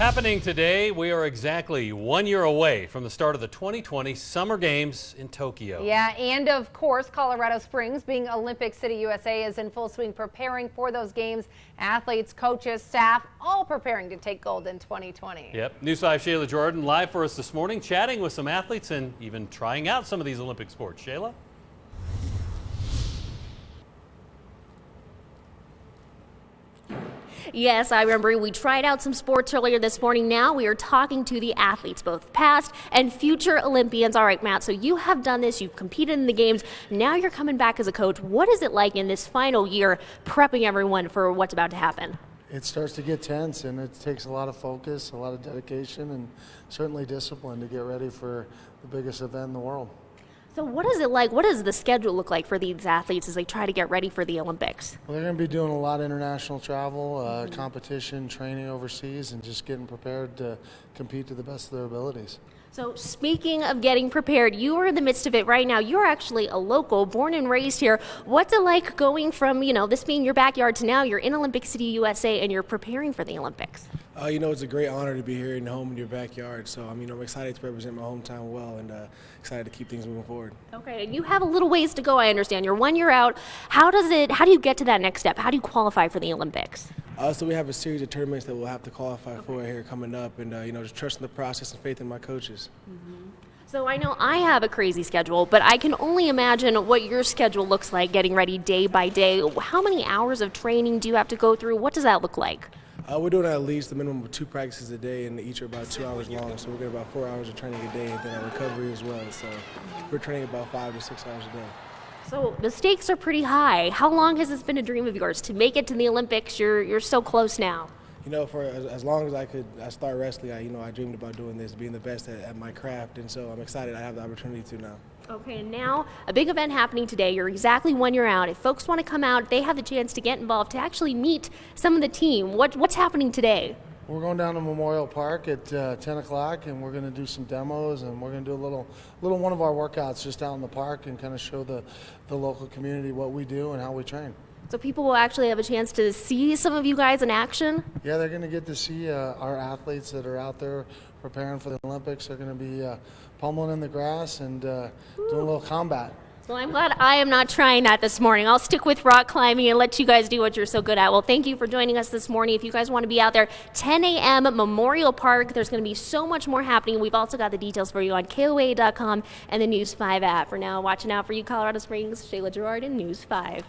Happening today, we are exactly 1 year away from the start of the 2020 Summer Games in Tokyo. Yeah, and of course, Colorado Springs, being Olympic City, USA, is in full swing preparing for those games. Athletes, coaches, staff, all preparing to take gold in 2020. Yep. News 5 Shayla Jordan live for us this morning, chatting with some athletes and even trying out some of these Olympic sports. Shayla? Yes, I remember we tried out some sports earlier this morning. Now we are talking to the athletes, both past and future Olympians. All right, Matt, so you have done this. You've competed in the games. Now you're coming back as a coach. What is it like in this final year prepping everyone for what's about to happen? It starts to get tense, and it takes a lot of focus, a lot of dedication, and certainly discipline to get ready for the biggest event in the world. So what is it like? What does the schedule look like for these athletes as they try to get ready for the Olympics? Well, they're going to be doing a lot of international travel, competition, training overseas, and just getting prepared to compete to the best of their abilities. So speaking of getting prepared, you are in the midst of it right now. You're actually a local, born and raised here. What's it like going from, this being your backyard to now you're in Olympic City, USA, and you're preparing for the Olympics? It's a great honor to be here in home in your backyard. So, I'm excited to represent my hometown well and excited to keep things moving forward. Okay, and you have a little ways to go, I understand. You're 1 year out. How do you get to that next step? How do you qualify for the Olympics? So we have a series of tournaments that we'll have to qualify for here coming up, and just trusting the process and faith in my coaches. So I know I have a crazy schedule, but I can only imagine what your schedule looks like getting ready day by day. How many hours of training do you have to go through? What does that look like? We're doing at least a minimum of 2 practices a day, and each are about 2 hours long. So we're getting about 4 hours of training a day, and then our recovery as well. So we're training about 5 to 6 hours a day. So the stakes are pretty high. How long has this been a dream of yours to make it to the Olympics? You're so close now. For as long as I started wrestling, I dreamed about doing this, being the best at my craft, and so I'm excited I have the opportunity to now. Okay, and now a big event happening today. You're exactly 1 year out. If folks want to come out, they have the chance to get involved, to actually meet some of the team. What's happening today? We're going down to Memorial Park at 10 o'clock, and we're going to do some demos, and we're going to do a little one of our workouts just out in the park and kind of show the local community what we do and how we train. So people will actually have a chance to see some of you guys in action? Yeah, they're going to get to see our athletes that are out there preparing for the Olympics. They're going to be pummeling in the grass and doing a little combat. Well, I'm glad I am not trying that this morning. I'll stick with rock climbing and let you guys do what you're so good at. Well, thank you for joining us this morning. If you guys want to be out there, 10 a.m. at Memorial Park. There's going to be so much more happening. We've also got the details for you on KOA.com and the News 5 app. For now, watching out for you, Colorado Springs. Shayla Girard in News 5.